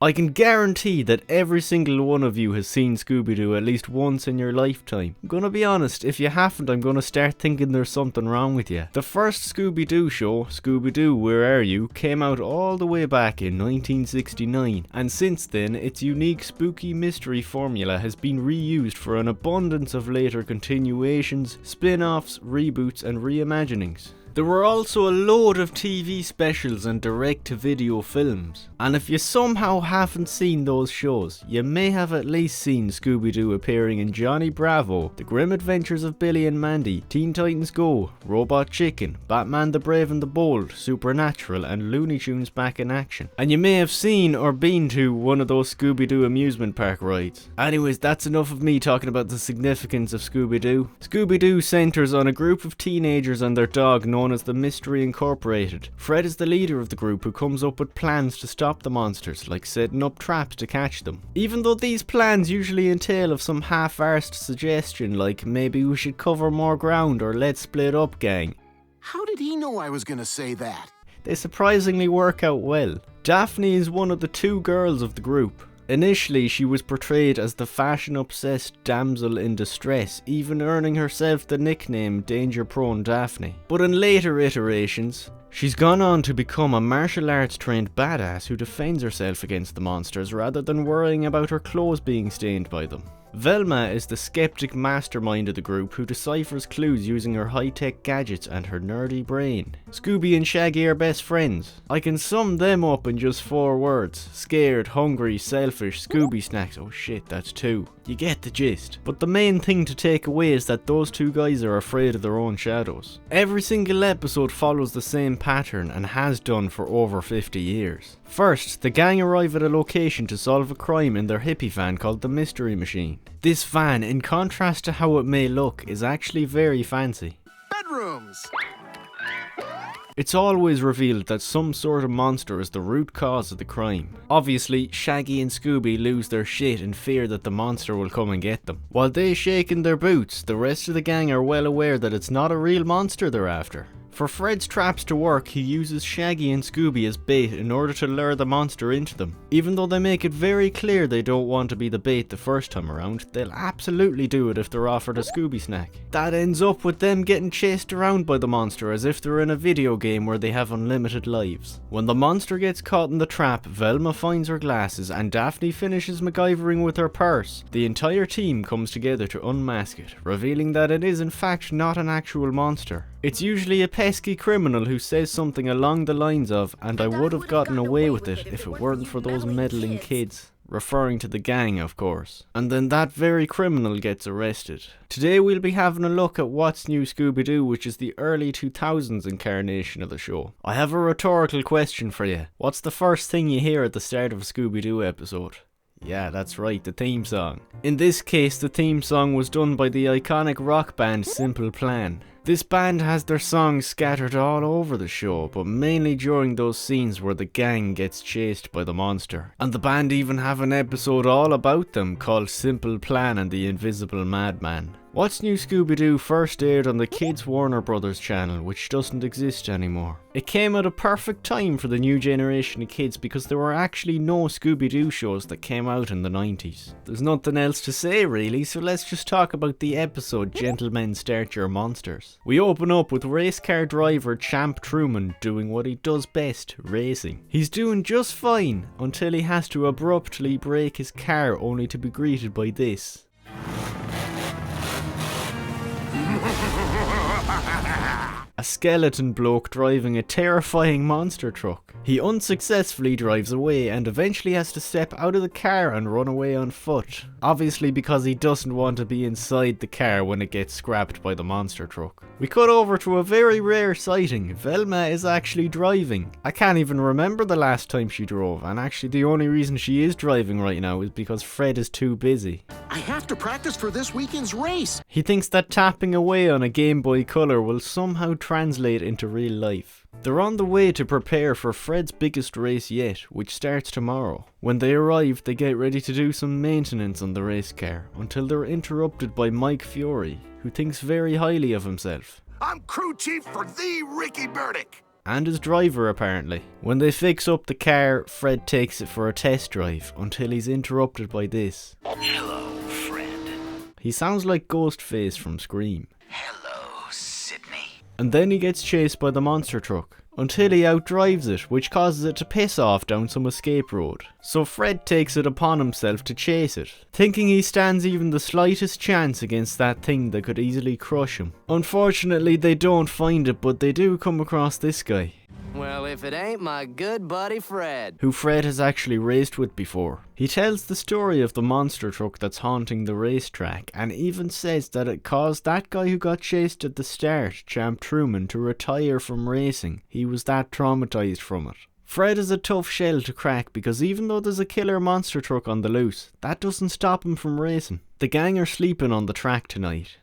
I can guarantee that every single one of you has seen Scooby Doo at least once in your lifetime. I'm gonna be honest, if you haven't, I'm gonna start thinking there's something wrong with you. The first Scooby Doo show, Scooby Doo, Where Are You?, came out all the way back in 1969, and since then, its unique spooky mystery formula has been reused for an abundance of later continuations, spin-offs, reboots, and reimaginings. There were also a load of TV specials and direct-to-video films, and if you somehow haven't seen those shows, you may have at least seen Scooby-Doo appearing in Johnny Bravo, The Grim Adventures of Billy and Mandy, Teen Titans Go, Robot Chicken, Batman the Brave and the Bold, Supernatural, and Looney Tunes Back in Action. And you may have seen or been to one of those Scooby-Doo amusement park rides. Anyways, that's enough of me talking about the significance of Scooby-Doo. Scooby-Doo centers on a group of teenagers and their dog known as the Mystery Incorporated. Fred is the leader of the group who comes up with plans to stop the monsters, like setting up traps to catch them. Even though these plans usually entail of some half-arsed suggestion like maybe we should cover more ground or let's split up, gang. How did he know I was gonna say that? They surprisingly work out well. Daphne is one of the two girls of the group. Initially, she was portrayed as the fashion-obsessed damsel in distress, even earning herself the nickname Danger-Prone Daphne. But in later iterations, she's gone on to become a martial arts trained badass who defends herself against the monsters rather than worrying about her clothes being stained by them. Velma is the skeptic mastermind of the group who deciphers clues using her high-tech gadgets and her nerdy brain. Scooby and Shaggy are best friends. I can sum them up in just 4 words. Scared, hungry, selfish, Scooby snacks. Oh shit, that's 2. You get the gist. But the main thing to take away is that those two guys are afraid of their own shadows. Every single episode follows the same pattern and has done for over 50 years. First, the gang arrive at a location to solve a crime in their hippie van called the Mystery Machine. This van, in contrast to how it may look, is actually very fancy. Bedrooms! It's always revealed that some sort of monster is the root cause of the crime. Obviously, Shaggy and Scooby lose their shit in fear that the monster will come and get them. While they shake in their boots, the rest of the gang are well aware that it's not a real monster they're after. For Fred's traps to work, he uses Shaggy and Scooby as bait in order to lure the monster into them. Even though they make it very clear they don't want to be the bait the first time around, they'll absolutely do it if they're offered a Scooby snack. That ends up with them getting chased around by the monster as if they're in a video game where they have unlimited lives. When the monster gets caught in the trap, Velma finds her glasses and Daphne finishes MacGyvering with her purse. The entire team comes together to unmask it, revealing that it is in fact not an actual monster. It's usually a pesky criminal who says something along the lines of, "and I would have gotten away with it if it weren't for those meddling kids." Referring to the gang, of course. And then that very criminal gets arrested. Today we'll be having a look at What's New Scooby Doo, which is the early 2000s incarnation of the show. I have a rhetorical question for you. What's the first thing you hear at the start of a Scooby Doo episode? Yeah, that's right, the theme song. In this case, the theme song was done by the iconic rock band Simple Plan. This band has their songs scattered all over the show, but mainly during those scenes where the gang gets chased by the monster. And the band even have an episode all about them called Simple Plan and the Invisible Madman. What's New Scooby Doo first aired on the Kids Warner Brothers channel, which doesn't exist anymore. It came at a perfect time for the new generation of kids because there were actually no Scooby Doo shows that came out in the 90s. There's nothing else to say really, so let's just talk about the episode Gentlemen Start Your Monsters. We open up with race car driver Champ Truman doing what he does best, racing. He's doing just fine until he has to abruptly brake his car only to be greeted by this. A skeleton bloke driving a terrifying monster truck. He unsuccessfully drives away and eventually has to step out of the car and run away on foot. Obviously because he doesn't want to be inside the car when it gets scrapped by the monster truck. We cut over to a very rare sighting. Velma is actually driving. I can't even remember the last time she drove, and actually the only reason she is driving right now is because Fred is too busy. I have to practice for this weekend's race. He thinks that tapping away on a Game Boy Color will somehow translate into real life. They're on the way to prepare for Fred's biggest race yet, which starts tomorrow. When they arrive, they get ready to do some maintenance on the race car, until they're interrupted by Mike Fury, who thinks very highly of himself. I'm crew chief for the Ricky Burdick. and his driver apparently. When they fix up the car, Fred takes it for a test drive until he's interrupted by this. Hello, Fred. He sounds like Ghostface from Scream. Hello, Sydney. And then he gets chased by the monster truck until he outdrives it, which causes it to piss off down some escape road. So Fred takes it upon himself to chase it, thinking he stands even the slightest chance against that thing that could easily crush him. Unfortunately, they don't find it, but they do come across this guy, Well, if it ain't my good buddy Fred. who Fred has actually raced with before. He tells the story of the monster truck that's haunting the racetrack, and even says that it caused that guy who got chased at the start, Champ Truman, to retire from racing. He was that traumatized from it. Fred is a tough shell to crack because even though there's a killer monster truck on the loose, that doesn't stop him from racing. The gang are sleeping on the track tonight.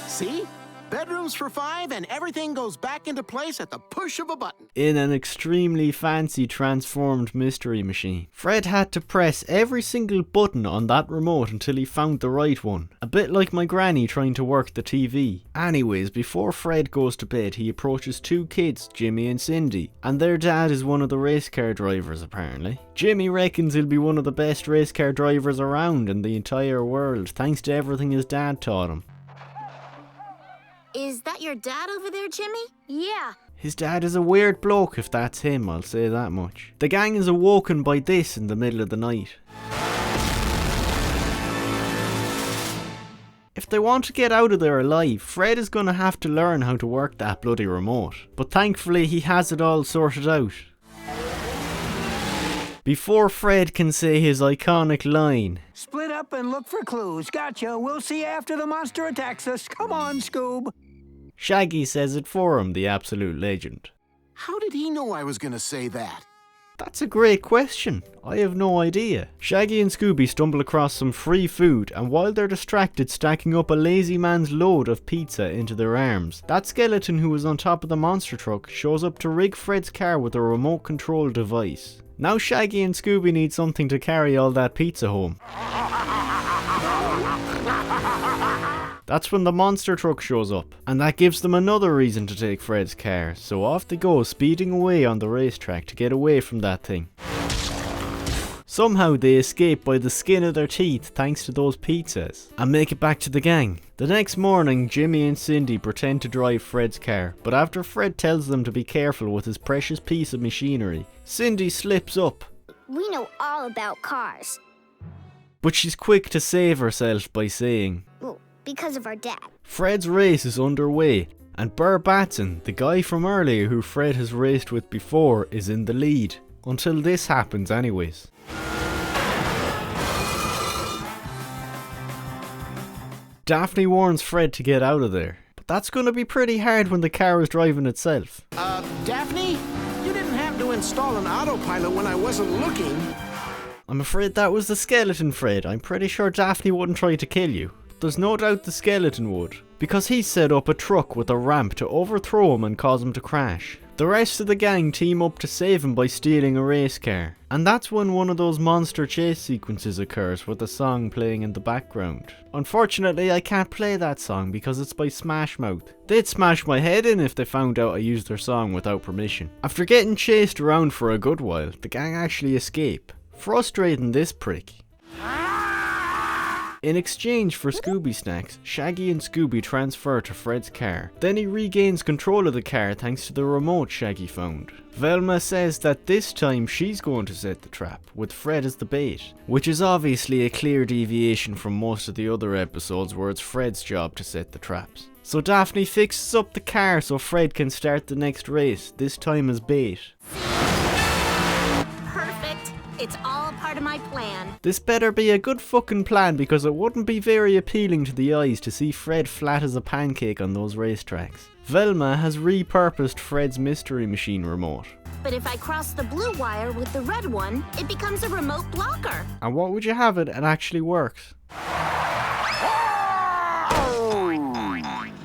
See? Bedrooms for 5 and everything goes back into place at the push of a button. In an extremely fancy transformed mystery machine. Fred had to press every single button on that remote until he found the right one. A bit like my granny trying to work the TV. Anyways, before Fred goes to bed, he approaches 2 kids, Jimmy and Cindy, and their dad is one of the race car drivers apparently. Jimmy reckons he'll be one of the best race car drivers around in the entire world, thanks to everything his dad taught him. Is that your dad over there, Jimmy? Yeah. His dad is a weird bloke if that's him, I'll say that much. The gang is awoken by this in the middle of the night. If they want to get out of there alive, Fred is going to have to learn how to work that bloody remote. But thankfully he has it all sorted out. Before Fred can say his iconic line, Split up and look for clues. Gotcha. We'll see after the monster attacks us. Come on, Scoob. Shaggy says it for him, the absolute legend. How did he know I was gonna say that? That's a great question. I have no idea. Shaggy and Scooby stumble across some free food, and while they're distracted stacking up a lazy man's load of pizza into their arms, that skeleton who was on top of the monster truck shows up to rig Fred's car with a remote control device. Now Shaggy and Scooby need something to carry all that pizza home. That's when the monster truck shows up, and that gives them another reason to take Fred's car, so off they go speeding away on the racetrack to get away from that thing. Somehow they escape by the skin of their teeth thanks to those pizzas, and make it back to the gang. The next morning, Jimmy and Cindy pretend to drive Fred's car, but after Fred tells them to be careful with his precious piece of machinery, Cindy slips up. We know all about cars. But she's quick to save herself by saying, Well, because of our dad. Fred's race is underway, and Burr Batson, the guy from earlier who Fred has raced with before, is in the lead. Until this happens anyways. Daphne warns Fred to get out of there, but that's going to be pretty hard when the car is driving itself. Daphne? You didn't have to install an autopilot when I wasn't looking. I'm afraid that was the skeleton, Fred. I'm pretty sure Daphne wouldn't try to kill you. There's no doubt the skeleton would, because he set up a truck with a ramp to overthrow him and cause him to crash. The rest of the gang team up to save him by stealing a race car, and that's when one of those monster chase sequences occurs with the song playing in the background. Unfortunately, I can't play that song because it's by Smash Mouth. They'd smash my head in if they found out I used their song without permission. After getting chased around for a good while, the gang actually escape, frustrating this prick. In exchange for Scooby snacks, Shaggy and Scooby transfer to Fred's car. Then he regains control of the car thanks to the remote Shaggy found. Velma says that this time she's going to set the trap, with Fred as the bait, which is obviously a clear deviation from most of the other episodes where it's Fred's job to set the traps. So Daphne fixes up the car so Fred can start the next race, this time as bait. Perfect. It's all part of my plan. This better be a good fucking plan because it wouldn't be very appealing to the eyes to see Fred flat as a pancake on those racetracks. Velma has repurposed Fred's mystery machine remote. But if I cross the blue wire with the red one, it becomes a remote blocker. And what would you have it actually works?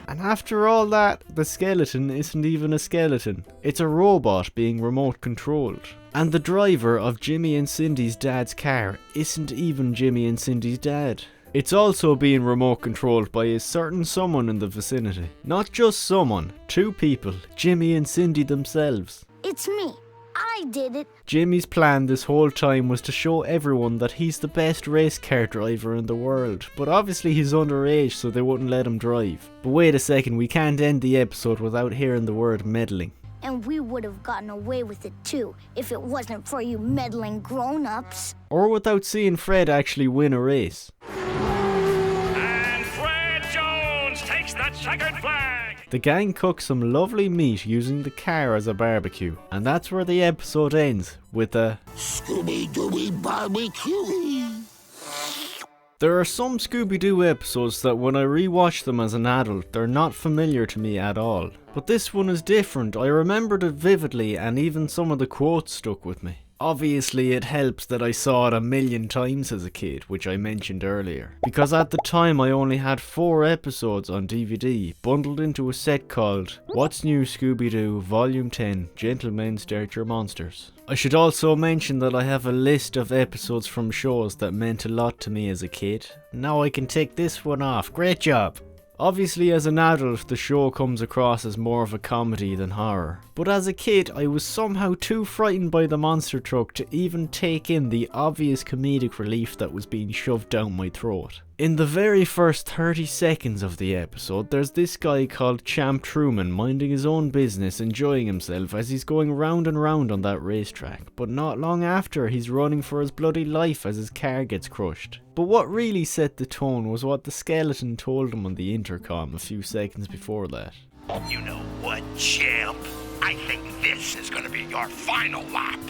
And after all that, the skeleton isn't even a skeleton. It's a robot being remote controlled. And the driver of Jimmy and Cindy's dad's car isn't even Jimmy and Cindy's dad. It's also being remote controlled by a certain someone in the vicinity. Not just someone, 2 people, Jimmy and Cindy themselves. It's me. I did it. Jimmy's plan this whole time was to show everyone that he's the best race car driver in the world, but obviously he's underage so they wouldn't let him drive. But wait a second, we can't end the episode without hearing the word meddling. And we would have gotten away with it too, if it wasn't for you meddling grown-ups. Or without seeing Fred actually win a race. And Fred Jones takes the checkered flag! The gang cooks some lovely meat using the car as a barbecue, and that's where the episode ends, with a Scooby Doo barbecue. There are some Scooby Doo episodes that when I rewatch them as an adult, they're not familiar to me at all. But this one is different. I remembered it vividly and even some of the quotes stuck with me. Obviously it helps that I saw it a million times as a kid, which I mentioned earlier. Because at the time I only had 4 episodes on DVD, bundled into a set called What's New Scooby Doo Volume 10 Gentlemen Start Your Monsters. I should also mention that I have a list of episodes from shows that meant a lot to me as a kid. Now I can take this one off. Great job! Obviously as an adult the show comes across as more of a comedy than horror. But as a kid I was somehow too frightened by the monster truck to even take in the obvious comedic relief that was being shoved down my throat. In the very first 30 seconds of the episode, there's this guy called Champ Truman minding his own business, enjoying himself as he's going round and round on that racetrack. But not long after, he's running for his bloody life as his car gets crushed. But what really set the tone was what the skeleton told him on the intercom a few seconds before that. You know what, champ? I think this is gonna be your final lap.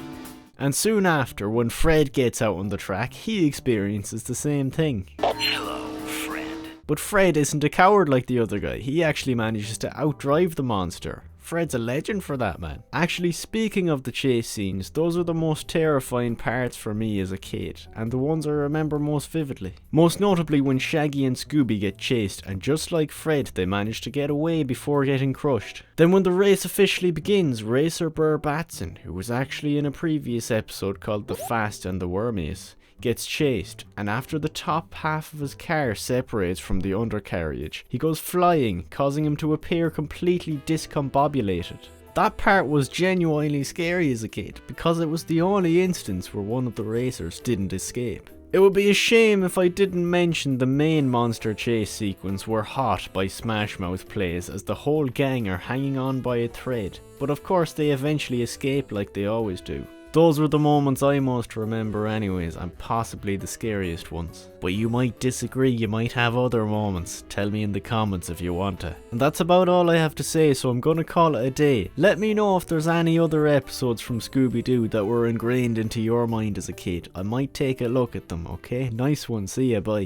And soon after, when Fred gets out on the track, he experiences the same thing. Hello, friend. But Fred isn't a coward like the other guy, he actually manages to outdrive the monster. Fred's a legend for that, man. Actually, speaking of the chase scenes, those are the most terrifying parts for me as a kid, and the ones I remember most vividly. Most notably when Shaggy and Scooby get chased, and just like Fred, they manage to get away before getting crushed. Then when the race officially begins, Racer Burr Batson, who was actually in a previous episode called The Fast and the Wormiest, gets chased, and after the top half of his car separates from the undercarriage, he goes flying, causing him to appear completely discombobulated. That part was genuinely scary as a kid, because it was the only instance where one of the racers didn't escape. It would be a shame if I didn't mention the main monster chase sequence where Hot by Smash Mouth plays as the whole gang are hanging on by a thread, but of course they eventually escape like they always do. Those were the moments I most remember anyways, and possibly the scariest ones. But you might disagree, you might have other moments. Tell me in the comments if you want to. And that's about all I have to say, so I'm gonna call it a day. Let me know if there's any other episodes from Scooby Doo that were ingrained into your mind as a kid. I might take a look at them, okay? Nice one, see ya, bye.